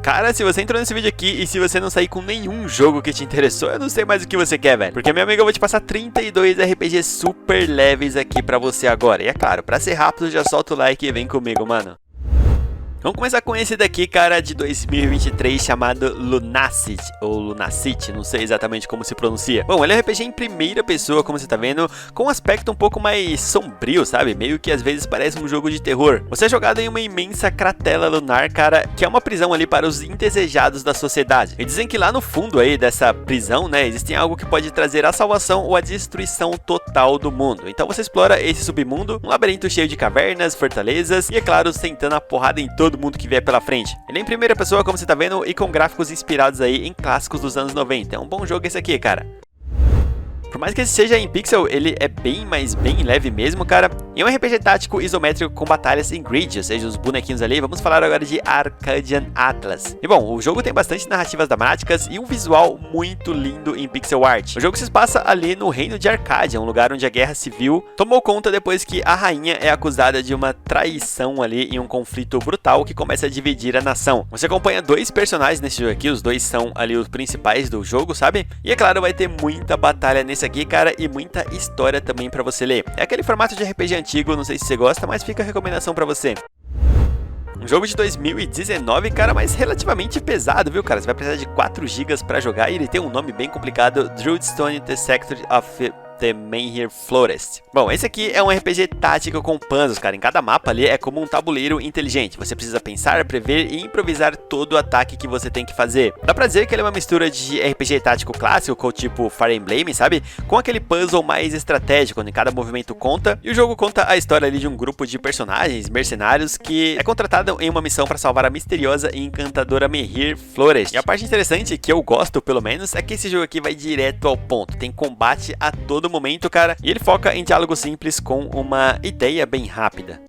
Cara, se você entrou nesse vídeo aqui e se você não sair com nenhum jogo que te interessou, eu não sei mais o que você quer, velho. Porque, meu amigo, eu vou te passar 32 RPGs super leves aqui pra você agora. E é claro, pra ser rápido, já solta o like e vem comigo, mano. Vamos começar com esse daqui, cara, de 2023, chamado Lunacid, ou Lunacid, não sei exatamente como se pronuncia. Bom, ele é um RPG em primeira pessoa, como você tá vendo, com um aspecto um pouco mais sombrio, sabe? Meio que às vezes parece um jogo de terror. Você é jogado em uma imensa cratera lunar, cara, que é uma prisão ali para os indesejados da sociedade. E dizem que lá no fundo aí dessa prisão, né, existe algo que pode trazer a salvação ou a destruição total do mundo. Então você explora esse submundo, um labirinto cheio de cavernas, fortalezas e, é claro, sentando a porrada em todo mundo que vier pela frente. Ele é em primeira pessoa, como você tá vendo, e com gráficos inspirados aí em clássicos dos anos 90. É um bom jogo esse aqui, cara. Por mais que esse seja em pixel, ele é bem leve mesmo, cara. E é um RPG tático isométrico com batalhas em grid, ou seja, os bonequinhos ali. Vamos falar agora de Arcadian Atlas. E bom, o jogo tem bastante narrativas dramáticas e um visual muito lindo em pixel art. O jogo se passa ali no reino de Arcadia, um lugar onde a guerra civil tomou conta depois que a rainha é acusada de uma traição ali em um conflito brutal que começa a dividir a nação. Você acompanha dois personagens nesse jogo aqui, os dois são ali os principais do jogo, sabe? E é claro, vai ter muita batalha nesse aqui, cara, e muita história também pra você ler. É aquele formato de RPG antigo, não sei se você gosta, mas fica a recomendação pra você. Um jogo de 2019, cara, mas relativamente pesado, viu, cara? Você vai precisar de 4 GB pra jogar e ele tem um nome bem complicado, Druidstone The Sector of The Menhir Forest. Bom, esse aqui é um RPG tático com puzzles, cara. Em cada mapa ali é como um tabuleiro inteligente. Você precisa pensar, prever e improvisar todo o ataque que você tem que fazer. Dá pra dizer que ele é uma mistura de RPG tático clássico, com tipo Fire Emblem, sabe? Com aquele puzzle mais estratégico, onde cada movimento conta. E o jogo conta a história ali de um grupo de personagens mercenários que é contratado em uma missão para salvar a misteriosa e encantadora Menhir Forest. E a parte interessante, que eu gosto pelo menos, é que esse jogo aqui vai direto ao ponto. Tem combate a todo momento, cara, e ele foca em diálogo simples com uma ideia bem rápida.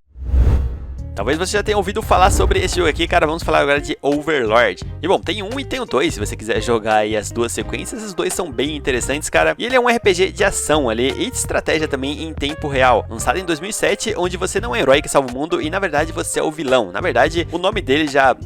Talvez você já tenha ouvido falar sobre esse jogo aqui, cara. Vamos falar agora de Overlord. E bom, tem um e tem o 2, se você quiser jogar aí as duas sequências, os dois são bem interessantes, cara. E ele é um RPG de ação ali e de estratégia também em tempo real. Lançado em 2007, onde você não é um herói que salva o mundo e na verdade você é o vilão. Na verdade, o nome dele já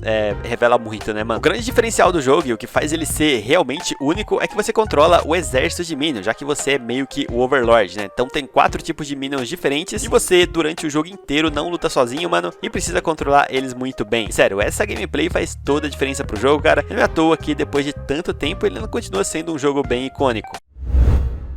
revela muito, né, mano? O grande diferencial do jogo e o que faz ele ser realmente único é que você controla o exército de minions, já que você é meio que o Overlord, né? Então tem 4 tipos de minions diferentes e você, durante o jogo inteiro, não luta sozinho, mano, e precisa controlar eles muito bem. Sério, essa gameplay faz toda a diferença pro jogo, cara. Não é à toa que depois de tanto tempo ele não continua sendo um jogo bem icônico.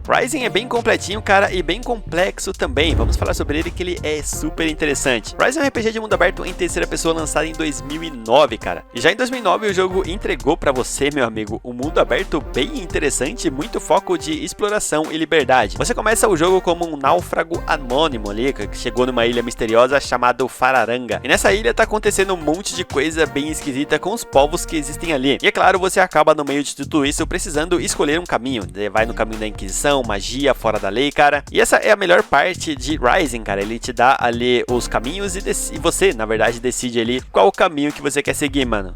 Rising é bem completinho, cara, e bem complexo também. Vamos falar sobre ele, que ele é super interessante. Rising é um RPG de mundo aberto em terceira pessoa lançado em 2009, cara. E já em 2009 o jogo entregou pra você, meu amigo, um mundo aberto bem interessante, muito foco de exploração e liberdade. Você começa o jogo como um náufrago anônimo ali, que chegou numa ilha misteriosa chamada Fararanga. E nessa ilha tá acontecendo um monte de coisa bem esquisita com os povos que existem ali. E é claro, você acaba no meio de tudo isso precisando escolher um caminho. Vai no caminho da Inquisição, magia fora da lei, cara. E essa é a melhor parte de Rising, cara. Ele te dá ali os caminhos e você, na verdade, decide ali qual o caminho que você quer seguir, mano.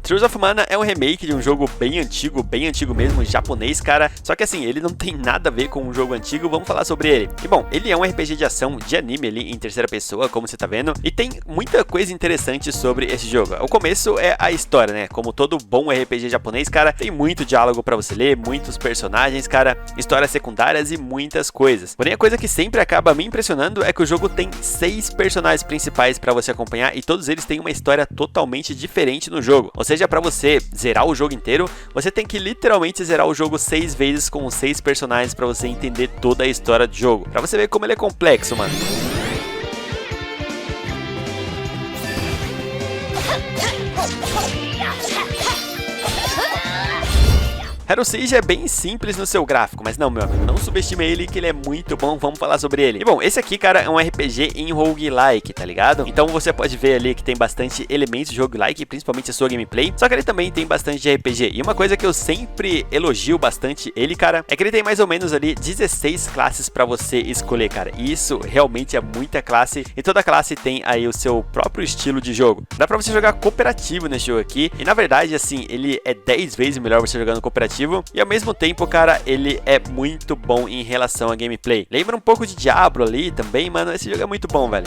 Tears of Mana é um remake de um jogo bem antigo mesmo, japonês, cara. Só que assim, ele não tem nada a ver com um jogo antigo, vamos falar sobre ele. E bom, ele é um RPG de ação de anime ali em terceira pessoa, como você tá vendo. E tem muita coisa interessante sobre esse jogo. O começo é a história, né? Como todo bom RPG japonês, cara, tem muito diálogo pra você ler, muitos personagens, cara, histórias secundárias e muitas coisas. Porém, a coisa que sempre acaba me impressionando é que o jogo tem 6 personagens principais pra você acompanhar e todos eles têm uma história totalmente diferente no jogo. Ou seja, para você zerar o jogo inteiro, você tem que literalmente zerar o jogo 6 vezes com os 6 personagens para você entender toda a história do jogo. Para você ver como ele é complexo, mano. Hero Siege é bem simples no seu gráfico, mas não, meu amigo, não subestime ele, que ele é muito bom, vamos falar sobre ele. E bom, esse aqui, cara, é um RPG em roguelike, tá ligado? Então você pode ver ali que tem bastante elementos de roguelike, principalmente a sua gameplay, só que ele também tem bastante de RPG. E uma coisa que eu sempre elogio bastante ele, cara, é que ele tem mais ou menos ali 16 classes pra você escolher, cara. E isso realmente é muita classe, e toda classe tem aí o seu próprio estilo de jogo. Dá pra você jogar cooperativo nesse jogo aqui, e na verdade, assim, ele é 10 vezes melhor você jogando cooperativo, e ao mesmo tempo, cara, ele é muito bom em relação a gameplay. Lembra um pouco de Diablo ali também, mano, esse jogo é muito bom, velho.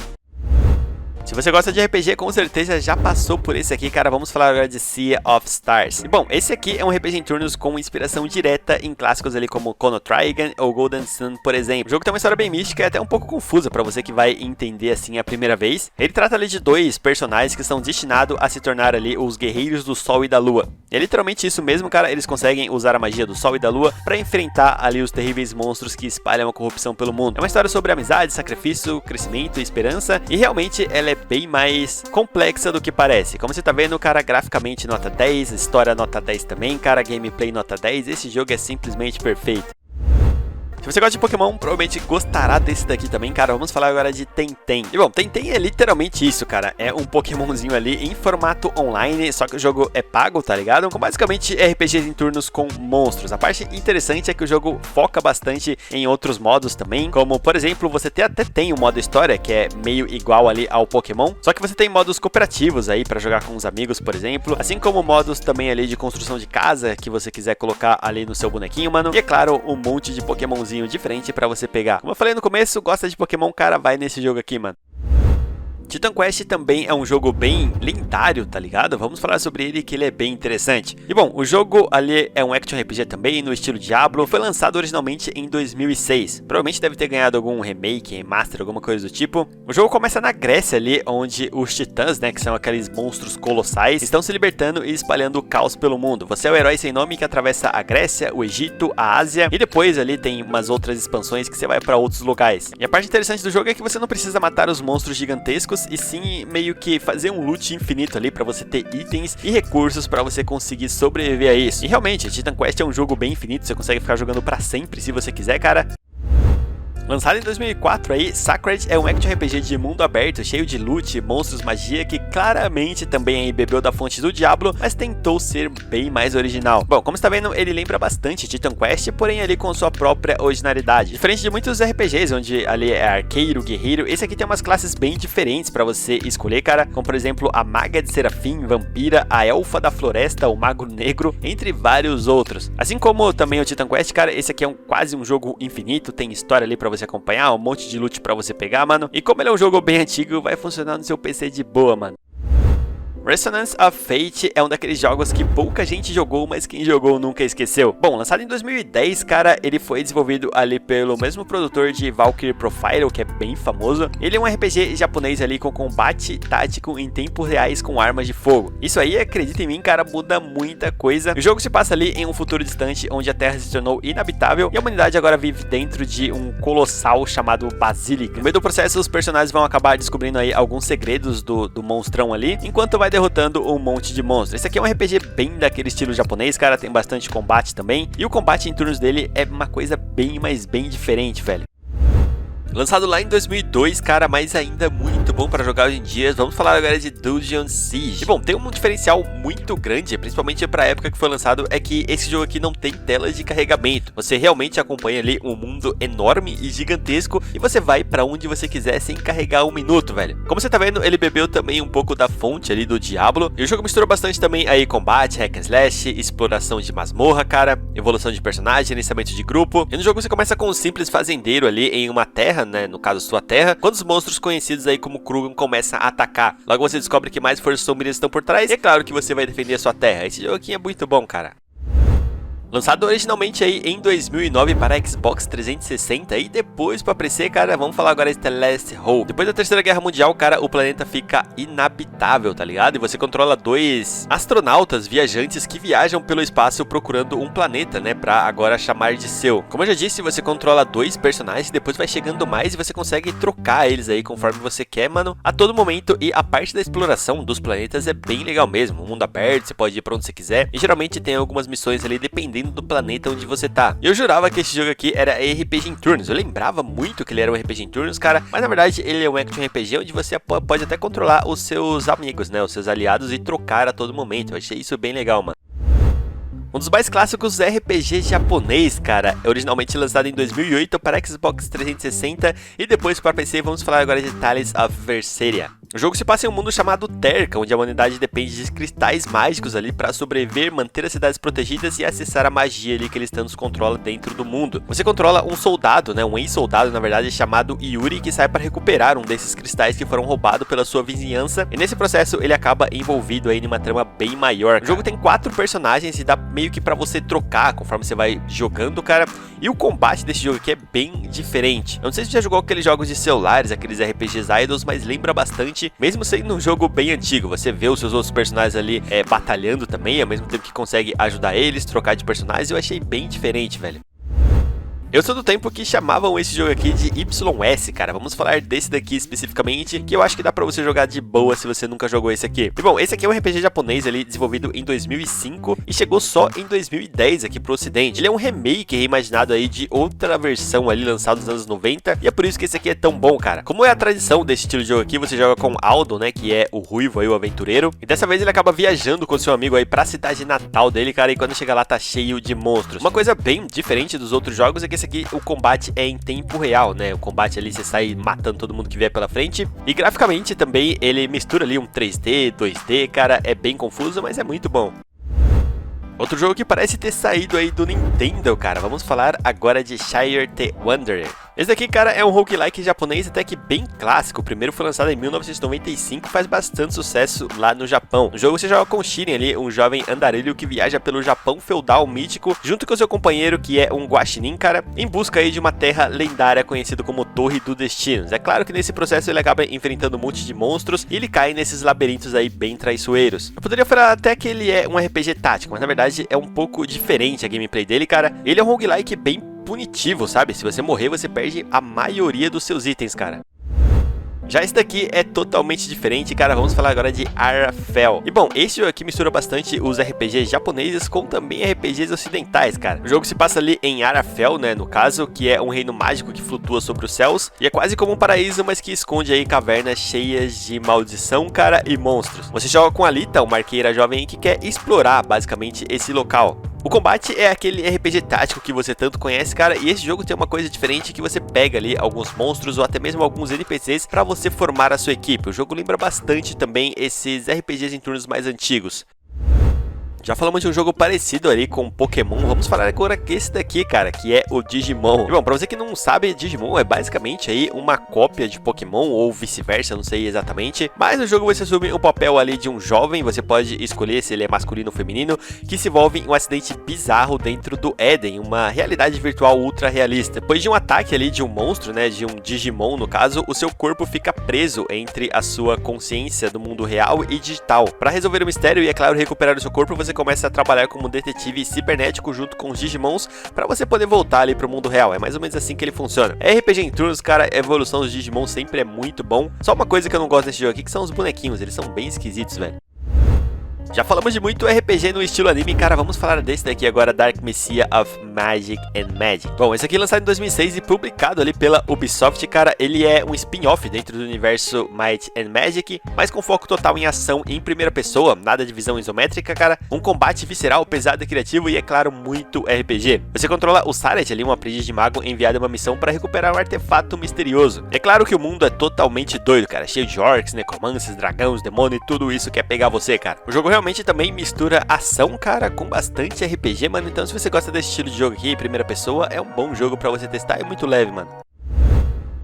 Se você gosta de RPG, com certeza já passou por esse aqui, cara. Vamos falar agora de Sea of Stars. E bom, esse aqui é um RPG em turnos com inspiração direta em clássicos ali como Chrono Trigger ou Golden Sun, por exemplo. O jogo tem uma história bem mística e até um pouco confusa pra você que vai entender assim a primeira vez. Ele trata ali de dois personagens que são destinados a se tornar ali os guerreiros do Sol e da Lua. E é literalmente isso mesmo, cara. Eles conseguem usar a magia do Sol e da Lua pra enfrentar ali os terríveis monstros que espalham a corrupção pelo mundo. É uma história sobre amizade, sacrifício, crescimento e esperança. E realmente ela é bem mais complexa do que parece. Como você tá vendo, cara, graficamente nota 10, história nota 10 também, cara, gameplay nota 10, esse jogo é simplesmente perfeito. Se você gosta de Pokémon, provavelmente gostará desse daqui também, cara. Vamos falar agora de Tenten. E bom, Tenten é literalmente isso, cara. É um Pokémonzinho ali em formato online, só que o jogo é pago, tá ligado? Com basicamente RPGs em turnos com monstros. A parte interessante é que o jogo foca bastante em outros modos também, como, por exemplo, você até tem o modo história, que é meio igual ali ao Pokémon, só que você tem modos cooperativos aí pra jogar com os amigos, por exemplo, assim como modos também ali de construção de casa, que você quiser colocar ali no seu bonequinho, mano. E é claro, um monte de Pokémonzinho diferente pra você pegar. Como eu falei no começo, gosta de Pokémon, cara, vai nesse jogo aqui, mano. Titan Quest também é um jogo bem lendário, tá ligado? Vamos falar sobre ele, que ele é bem interessante. E bom, o jogo ali é um action RPG também, no estilo Diablo. Foi lançado originalmente em 2006. Provavelmente deve ter ganhado algum remake, remaster, alguma coisa do tipo. O jogo começa na Grécia ali, onde os titãs, né, que são aqueles monstros colossais, estão se libertando e espalhando o caos pelo mundo. Você é o herói sem nome que atravessa a Grécia, o Egito, a Ásia, e depois ali tem umas outras expansões que você vai pra outros lugares. E a parte interessante do jogo é que você não precisa matar os monstros gigantescos, e sim meio que fazer um loot infinito ali pra você ter itens e recursos pra você conseguir sobreviver a isso. E realmente, Titan Quest é um jogo bem infinito, você consegue ficar jogando pra sempre se você quiser, cara. Lançado em 2004 aí, Sacred é um action RPG de mundo aberto, cheio de loot, monstros, magia, que claramente também aí bebeu da fonte do Diablo, mas tentou ser bem mais original. Bom, como você tá vendo, ele lembra bastante Titan Quest, porém ali com sua própria originalidade. Diferente de muitos RPGs, onde ali é arqueiro, guerreiro, esse aqui tem umas classes bem diferentes pra você escolher, cara, como por exemplo a Maga de Serafim, Vampira, a Elfa da Floresta, o Mago Negro, entre vários outros. Assim como também o Titan Quest, cara, esse aqui é quase um jogo infinito, tem história ali pra você acompanhar, um monte de loot pra você pegar, mano. E como ele é um jogo bem antigo, vai funcionar no seu PC de boa, mano. Resonance of Fate é um daqueles jogos que pouca gente jogou, mas quem jogou nunca esqueceu. Bom, lançado em 2010, cara, ele foi desenvolvido ali pelo mesmo produtor de Valkyrie Profile, que é bem famoso. Ele é um RPG japonês ali com combate tático em tempos reais com armas de fogo. Isso aí, acredita em mim, cara, muda muita coisa. O jogo se passa ali em um futuro distante, onde a Terra se tornou inabitável e a humanidade agora vive dentro de um colossal chamado Basílica. No meio do processo, os personagens vão acabar descobrindo aí alguns segredos do monstrão ali, enquanto vai derrotando um monte de monstros. Esse aqui é um RPG bem daquele estilo japonês, cara, tem bastante combate também, e o combate em turnos dele é uma coisa bem diferente, velho. Lançado lá em 2002, cara, mas ainda muito bom para jogar hoje em dia. Vamos falar agora de Dungeon Siege. E bom, tem um diferencial muito grande, principalmente para a época que foi lançado, é que esse jogo aqui não tem tela de carregamento. Você realmente acompanha ali um mundo enorme e gigantesco e você vai para onde você quiser sem carregar um minuto, velho. Como você tá vendo, ele bebeu também um pouco da fonte ali do Diablo. E o jogo misturou bastante também aí combate, hack and slash, exploração de masmorra, cara, evolução de personagem, gerenciamento de grupo. E no jogo você começa com um simples fazendeiro ali em uma terra, né, no caso sua terra, quando os monstros conhecidos aí como Krugan começam a atacar. Logo você descobre que mais forças sombrias estão por trás e é claro que você vai defender a sua terra. Esse jogo aqui é muito bom, cara. Lançado originalmente aí em 2009 para Xbox 360 e depois para PC, cara, vamos falar agora de The Last Hope. Depois da Terceira Guerra Mundial, cara, o planeta fica inabitável, tá ligado? E você controla dois astronautas viajantes que viajam pelo espaço procurando um planeta, né, pra agora chamar de seu. Como eu já disse, você controla dois personagens, depois vai chegando mais e você consegue trocar eles aí conforme você quer, mano, a todo momento. E a parte da exploração dos planetas é bem legal mesmo, um mundo aberto, você pode ir pra onde você quiser e geralmente tem algumas missões ali dependendo do planeta onde você tá. Eu jurava que esse jogo aqui era RPG em turnos, eu lembrava muito que ele era um RPG em turnos, cara, mas na verdade ele é um action RPG onde você pode até controlar os seus amigos, né, os seus aliados e trocar a todo momento. Eu achei isso bem legal, mano. Um dos mais clássicos RPG japonês, cara, é originalmente lançado em 2008 para Xbox 360 e depois para PC. Vamos falar agora de Tales of Berseria. O jogo se passa em um mundo chamado Terca, onde a humanidade depende de cristais mágicos ali para sobreviver, manter as cidades protegidas e acessar a magia ali que eles tanto controlam dentro do mundo. Você controla um soldado, né, um ex-soldado na verdade, chamado Yuri, que sai para recuperar um desses cristais que foram roubados pela sua vizinhança, e nesse processo ele acaba envolvido aí em uma trama bem maior. O jogo tem 4 personagens e dá meio que para você trocar conforme você vai jogando, cara, e o combate desse jogo aqui é bem diferente. Eu não sei se você já jogou aqueles jogos de celulares, aqueles RPGs idols, mas lembra bastante, mesmo sendo um jogo bem antigo. Você vê os seus outros personagens ali batalhando também, ao mesmo tempo que consegue ajudar eles, trocar de personagens. Eu achei bem diferente, velho. Eu sou do tempo que chamavam esse jogo aqui de YS, cara. Vamos falar desse daqui especificamente, que eu acho que dá pra você jogar de boa se você nunca jogou esse aqui. E bom, esse aqui é um RPG japonês ali, desenvolvido em 2005 e chegou só em 2010 aqui pro ocidente. Ele é um remake reimaginado aí de outra versão ali, lançado nos anos 90, e é por isso que esse aqui é tão bom, cara. Como é a tradição desse estilo de jogo aqui, você joga com Aldo, né, que é o ruivo aí, o aventureiro, e dessa vez ele acaba viajando com seu amigo aí pra cidade natal dele, cara, e quando chega lá tá cheio de monstros. Uma coisa bem diferente dos outros jogos é que esse aqui, o combate é em tempo real, né? O combate ali, você sai matando todo mundo que vier pela frente. E graficamente também, ele mistura ali um 3D, 2D, cara, é bem confuso, mas é muito bom. Outro jogo que parece ter saído aí do Nintendo, cara. Vamos falar agora de Shire the Wanderer. Esse daqui, cara, é um roguelike japonês até que bem clássico. O primeiro foi lançado em 1995 e faz bastante sucesso lá no Japão. No jogo você joga com Shiren ali, um jovem andarilho que viaja pelo Japão feudal mítico, junto com seu companheiro que é um guaxinim, cara, em busca aí de uma terra lendária conhecida como Torre do Destino. É claro que nesse processo ele acaba enfrentando um monte de monstros e ele cai nesses labirintos aí bem traiçoeiros. Eu poderia falar até que ele é um RPG tático, mas na verdade é um pouco diferente a gameplay dele, cara. Ele é um roguelike bem punitivo, sabe? Se você morrer, você perde a maioria dos seus itens, cara. Já esse daqui é totalmente diferente, cara. Vamos falar agora de Arafel. E bom, esse jogo aqui mistura bastante os RPGs japoneses com também RPGs ocidentais, cara. O jogo se passa ali em Arafel, né, no caso, que é um reino mágico que flutua sobre os céus. E é quase como um paraíso, mas que esconde aí cavernas cheias de maldição, cara, e monstros. Você joga com a Alita, uma arqueira jovem que quer explorar, basicamente, esse local. O combate é aquele RPG tático que você tanto conhece, cara, e esse jogo tem uma coisa diferente que você pega ali alguns monstros ou até mesmo alguns NPCs pra você formar a sua equipe. O jogo lembra bastante também esses RPGs em turnos mais antigos. Já falamos de um jogo parecido ali com Pokémon, vamos falar agora desse daqui, cara, que é o Digimon. E bom, pra você que não sabe, Digimon é basicamente aí uma cópia de Pokémon, ou vice-versa, não sei exatamente. Mas no jogo você assume o papel ali de um jovem, você pode escolher se ele é masculino ou feminino, que se envolve em um acidente bizarro dentro do Éden, uma realidade virtual ultra realista. Depois de um ataque ali de um monstro, né, de um Digimon no caso, o seu corpo fica preso entre a sua consciência do mundo real e digital. Pra resolver o mistério e, é claro, recuperar o seu corpo, você começa a trabalhar como um detetive cibernético junto com os Digimons para você poder voltar ali pro mundo real. É mais ou menos assim que ele funciona. RPG em turnos, cara, a evolução dos Digimon sempre é muito bom. Só uma coisa que eu não gosto desse jogo aqui, que são os bonequinhos, eles são bem esquisitos, velho. Já falamos de muito RPG no estilo anime, cara, vamos falar desse daqui agora, Dark Messiah of Magic and Magic. Bom, esse aqui é lançado em 2006 e publicado ali pela Ubisoft, cara, ele é um spin-off dentro do universo Might and Magic, mas com foco total em ação em primeira pessoa, nada de visão isométrica, cara, um combate visceral, pesado e criativo e, é claro, muito RPG. Você controla o Saret ali, um aprendiz de mago enviado em uma missão para recuperar um artefato misterioso. É claro que o mundo é totalmente doido, cara, cheio de orcs, necromances, dragões, demônios e tudo isso quer pegar você, cara. O jogo realmente também mistura ação, cara, com bastante RPG, mano. Então se você gosta desse estilo de jogo aqui, em primeira pessoa, é um bom jogo pra você testar, é muito leve, mano.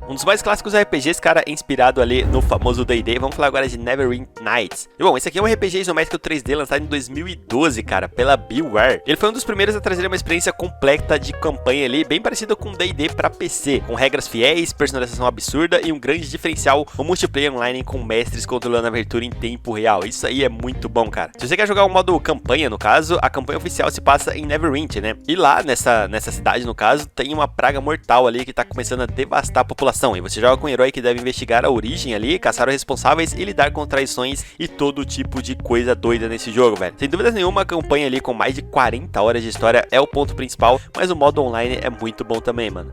Um dos mais clássicos RPGs, cara, inspirado ali no famoso D&D. Vamos falar agora de Neverwinter Nights. E bom, esse aqui é um RPG isométrico 3D lançado em 2012, cara, pela Bioware. Ele foi um dos primeiros a trazer uma experiência completa de campanha ali, bem parecido com D&D para PC, com regras fiéis, personalização absurda e um grande diferencial, o multiplayer online com mestres controlando a aventura em tempo real. Isso aí é muito bom, cara. Se você quer jogar um modo campanha, no caso, a campanha oficial se passa em Neverwinter, né? E lá, nessa cidade, no caso, tem uma praga mortal ali que tá começando a devastar a população. E você joga com um herói que deve investigar a origem ali, caçar os responsáveis e lidar com traições e todo tipo de coisa doida nesse jogo, velho. Sem dúvidas nenhuma, a campanha ali com mais de 40 horas de história é o ponto principal, mas o modo online é muito bom também, mano.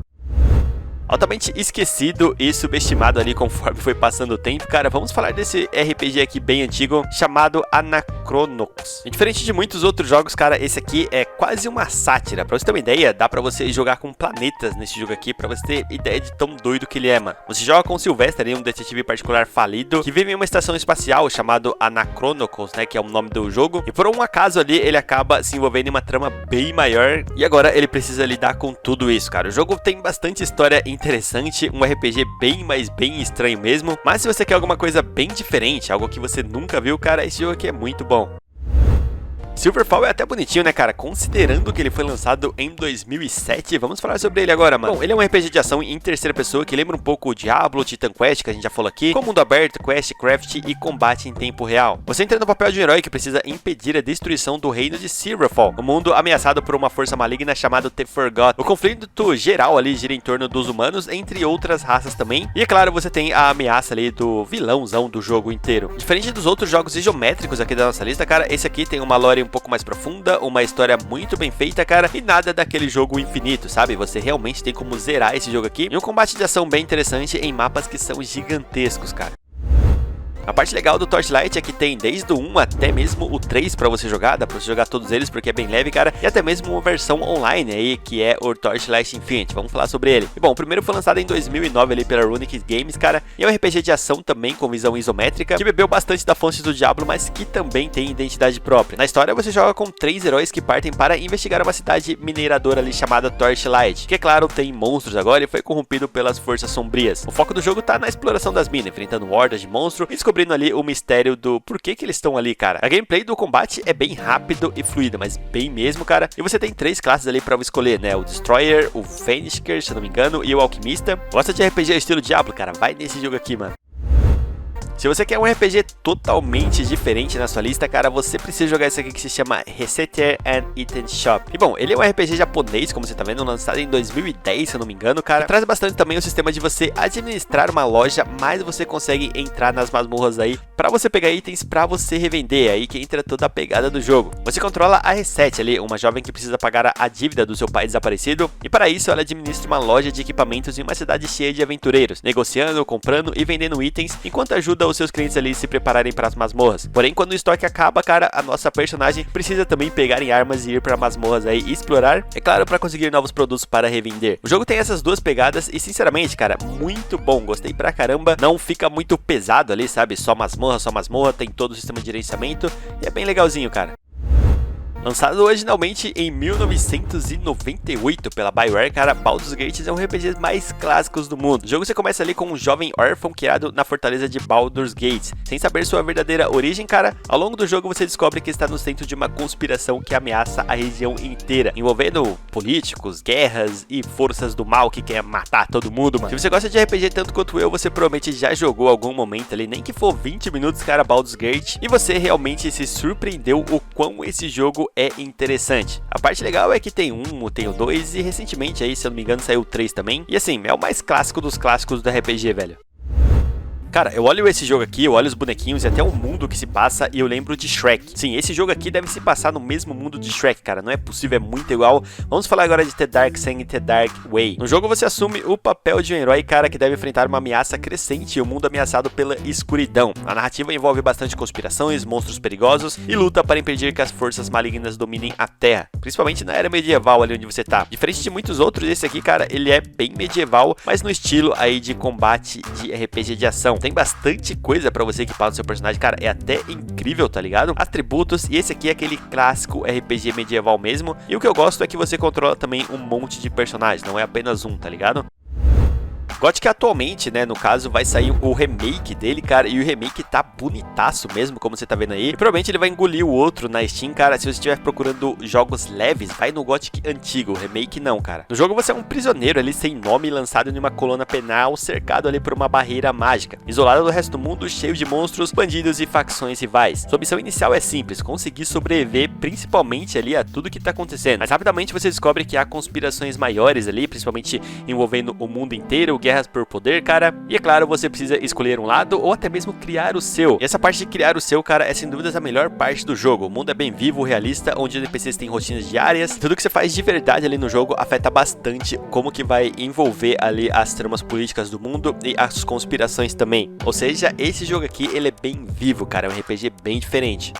Altamente esquecido e subestimado ali conforme foi passando o tempo, cara, vamos falar desse RPG aqui bem antigo, chamado Anachronox. E diferente de muitos outros jogos, cara, esse aqui é quase uma sátira. Pra você ter uma ideia, dá pra você jogar com planetas nesse jogo aqui, pra você ter ideia de tão doido que ele é, mano. Você joga com o Sylvester, um detetive particular falido, que vive em uma estação espacial chamado Anachronox, né, que é o nome do jogo, e por um acaso ali, ele acaba se envolvendo em uma trama bem maior, e agora ele precisa lidar com tudo isso, cara. O jogo tem bastante história interessante, um RPG bem, mas bem estranho mesmo, mas se você quer alguma coisa bem diferente, algo que você nunca viu, cara, esse jogo aqui é muito bom. Silverfall é até bonitinho, né, cara? Considerando que ele foi lançado em 2007, vamos falar sobre ele agora, mano. Bom, ele é um RPG de ação em terceira pessoa que lembra um pouco o Diablo, Titan Quest, que a gente já falou aqui, com mundo aberto, quest, craft e combate em tempo real. Você entra no papel de um herói que precisa impedir a destruição do reino de Silverfall, um mundo ameaçado por uma força maligna chamada The Forgotten. O conflito geral ali gira em torno dos humanos, entre outras raças também. E é claro, você tem a ameaça ali do vilãozão do jogo inteiro. Diferente dos outros jogos isométricos aqui da nossa lista, cara, esse aqui tem uma lore um pouco mais profunda, uma história muito bem feita, cara, e nada daquele jogo infinito, sabe? Você realmente tem como zerar esse jogo aqui, e um combate de ação bem interessante em mapas que são gigantescos, cara. A parte legal do Torchlight é que tem desde o 1 até mesmo o 3 pra você jogar, dá pra você jogar todos eles porque é bem leve, cara, e até mesmo uma versão online aí, que é o Torchlight Infinite, vamos falar sobre ele. E bom, o primeiro foi lançado em 2009 ali pela Runic Games, cara, e é um RPG de ação também com visão isométrica, que bebeu bastante da fonte do Diablo, mas que também tem identidade própria. Na história você joga com 3 heróis que partem para investigar uma cidade mineradora ali chamada Torchlight, que é claro, tem monstros agora e foi corrompido pelas forças sombrias. O foco do jogo tá na exploração das minas, enfrentando hordas de monstros e descobrindo ali o mistério do porquê que eles estão ali, cara. A gameplay do combate é bem rápido e fluida, mas bem mesmo, cara. E você tem 3 classes ali pra escolher, né? O Destroyer, o Vanisher, se eu não me engano, e o Alquimista. Gosta de RPG estilo Diablo, cara? Vai nesse jogo aqui, mano. Se você quer um RPG totalmente diferente na sua lista, cara, você precisa jogar esse aqui que se chama Resetter and Item Shop. E bom, ele é um RPG japonês, como você tá vendo, lançado em 2010, se eu não me engano, cara. Traz bastante também o sistema de você administrar uma loja, mas você consegue entrar nas masmorras aí pra você pegar itens pra você revender, aí que entra toda a pegada do jogo. Você controla a Reset ali, uma jovem que precisa pagar a dívida do seu pai desaparecido, e para isso ela administra uma loja de equipamentos em uma cidade cheia de aventureiros, negociando, comprando e vendendo itens, enquanto ajuda os seus clientes ali se prepararem para as masmorras. Porém, quando o estoque acaba, cara, a nossa personagem precisa também pegar em armas e ir para masmorras aí e explorar, é claro, para conseguir novos produtos para revender. O jogo tem essas duas pegadas e, sinceramente, cara, muito bom, gostei pra caramba, não fica muito pesado ali, sabe, só masmorra, tem todo o sistema de gerenciamento e é bem legalzinho, cara. Lançado originalmente em 1998 pela BioWare, cara, Baldur's Gate é um RPG mais clássicos do mundo. O jogo você começa ali com um jovem órfão criado na fortaleza de Baldur's Gate. Sem saber sua verdadeira origem, cara, ao longo do jogo você descobre que está no centro de uma conspiração que ameaça a região inteira, envolvendo políticos, guerras e forças do mal que quer matar todo mundo, mano. Se você gosta de RPG tanto quanto eu, você provavelmente já jogou algum momento ali, nem que for 20 minutos, cara, Baldur's Gate, e você realmente se surpreendeu o quão esse jogo é interessante. A parte legal é que tem o 2 e recentemente aí, se eu não me engano, saiu o 3 também. E assim, é o mais clássico dos clássicos do RPG, velho. Cara, eu olho esse jogo aqui, eu olho os bonequinhos e até o mundo que se passa e eu lembro de Shrek. Sim, esse jogo aqui deve se passar no mesmo mundo de Shrek, cara. Não é possível, é muito igual. Vamos falar agora de The Dark Sun e The Dark Way. No jogo você assume o papel de um herói, cara, que deve enfrentar uma ameaça crescente e o mundo ameaçado pela escuridão. A narrativa envolve bastante conspirações, monstros perigosos e luta para impedir que as forças malignas dominem a Terra. Principalmente na era medieval ali onde você tá. Diferente de muitos outros, esse aqui, cara, ele é bem medieval, mas no estilo aí de combate de RPG de ação. Tem bastante coisa pra você equipar no seu personagem, cara, é até incrível, tá ligado? Atributos, e esse aqui é aquele clássico RPG medieval mesmo, e o que eu gosto é que você controla também um monte de personagens, não é apenas um, tá ligado? Gothic atualmente, né, no caso, vai sair o remake dele, cara, e o remake tá bonitaço mesmo, como você tá vendo aí. E provavelmente ele vai engolir o outro na Steam, cara. Se você estiver procurando jogos leves, vai no Gothic antigo, o remake não, cara. No jogo você é um prisioneiro ali sem nome, lançado em uma colônia penal, cercado ali por uma barreira mágica, isolado do resto do mundo, cheio de monstros, bandidos e facções rivais. Sua missão inicial é simples, conseguir sobreviver principalmente ali a tudo que tá acontecendo. Mas rapidamente você descobre que há conspirações maiores ali, principalmente envolvendo o mundo inteiro, guerra guerras por poder, cara. E é claro, você precisa escolher um lado ou até mesmo criar o seu. E essa parte de criar o seu, cara, é sem dúvidas a melhor parte do jogo. O mundo é bem vivo, realista, onde os NPCs têm rotinas diárias. Tudo que você faz de verdade ali no jogo afeta bastante como que vai envolver ali as tramas políticas do mundo e as conspirações também. Ou seja, esse jogo aqui, ele é bem vivo, cara, é um RPG bem diferente.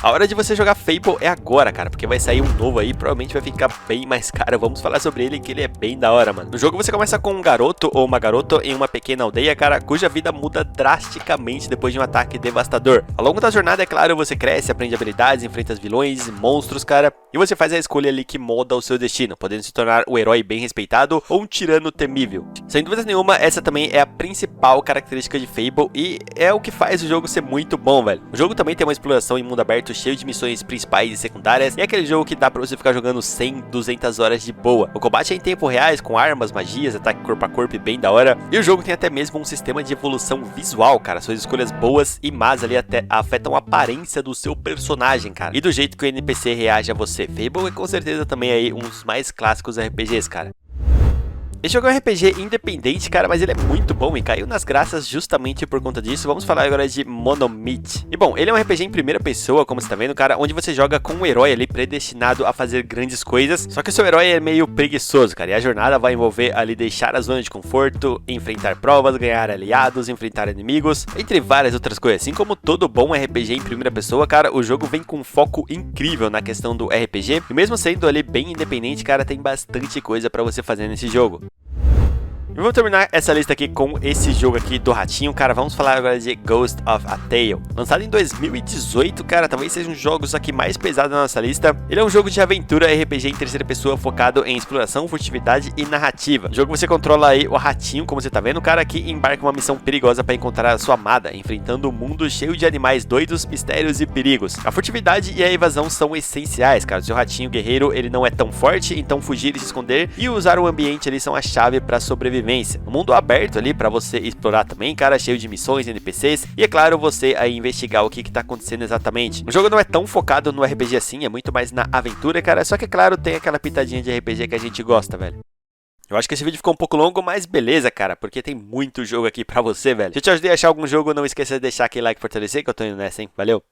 A hora de você jogar Fable é agora, cara, porque vai sair um novo aí, provavelmente vai ficar bem mais caro. Vamos falar sobre ele, que ele é bem da hora, mano. No jogo você começa com um garoto ou uma garota em uma pequena aldeia, cara, cuja vida muda drasticamente depois de um ataque devastador. Ao longo da jornada, é claro, você cresce, aprende habilidades, enfrenta vilões, monstros, cara, e você faz a escolha ali que molda o seu destino, podendo se tornar o herói bem respeitado ou um tirano temível. Sem dúvida nenhuma, essa também é a principal característica de Fable e é o que faz o jogo ser muito bom, velho. O jogo também tem uma exploração em mundo aberto cheio de missões principais e secundárias, e é aquele jogo que dá pra você ficar jogando 100, 200 horas de boa. O combate é em tempo reais, com armas, magias, ataque corpo a corpo e bem da hora, e o jogo tem até mesmo um sistema de evolução visual, cara. Suas escolhas boas e más ali até afetam a aparência do seu personagem, cara, e do jeito que o NPC reage a você. Fable é com certeza também aí um dos mais clássicos RPGs, cara. Esse jogo é um RPG independente, cara, mas ele é muito bom e caiu nas graças justamente por conta disso. Vamos falar agora de Monomyth. E bom, ele é um RPG em primeira pessoa, como você tá vendo, cara, onde você joga com um herói ali predestinado a fazer grandes coisas. Só que o seu herói é meio preguiçoso, cara, e a jornada vai envolver ali deixar a zona de conforto, enfrentar provas, ganhar aliados, enfrentar inimigos, entre várias outras coisas. Assim como todo bom RPG em primeira pessoa, cara, o jogo vem com um foco incrível na questão do RPG. E mesmo sendo ali bem independente, cara, tem bastante coisa pra você fazer nesse jogo. E vamos terminar essa lista aqui com esse jogo aqui do ratinho, cara. Vamos falar agora de Ghost of a Tale. Lançado em 2018, cara, talvez seja um dos jogos aqui mais pesados da nossa lista. Ele é um jogo de aventura RPG em terceira pessoa focado em exploração, furtividade e narrativa. No jogo você controla aí o ratinho, como você tá vendo, cara, que embarca em uma missão perigosa para encontrar a sua amada, enfrentando um mundo cheio de animais doidos, mistérios e perigos. A furtividade e a evasão são essenciais, cara. O seu ratinho guerreiro, ele não é tão forte, então fugir e se esconder e usar o ambiente ali são a chave para sobreviver. Um mundo aberto ali pra você explorar também, cara, cheio de missões, NPCs e é claro, você aí investigar o que tá acontecendo exatamente. O jogo não é tão focado no RPG assim, é muito mais na aventura, cara, só que é claro, tem aquela pitadinha de RPG que a gente gosta, velho. Eu acho que esse vídeo ficou um pouco longo, mas beleza, cara, porque tem muito jogo aqui pra você, velho. Se eu te ajudei a achar algum jogo, não esqueça de deixar aquele like e fortalecer, que eu tô indo nessa, hein? Valeu!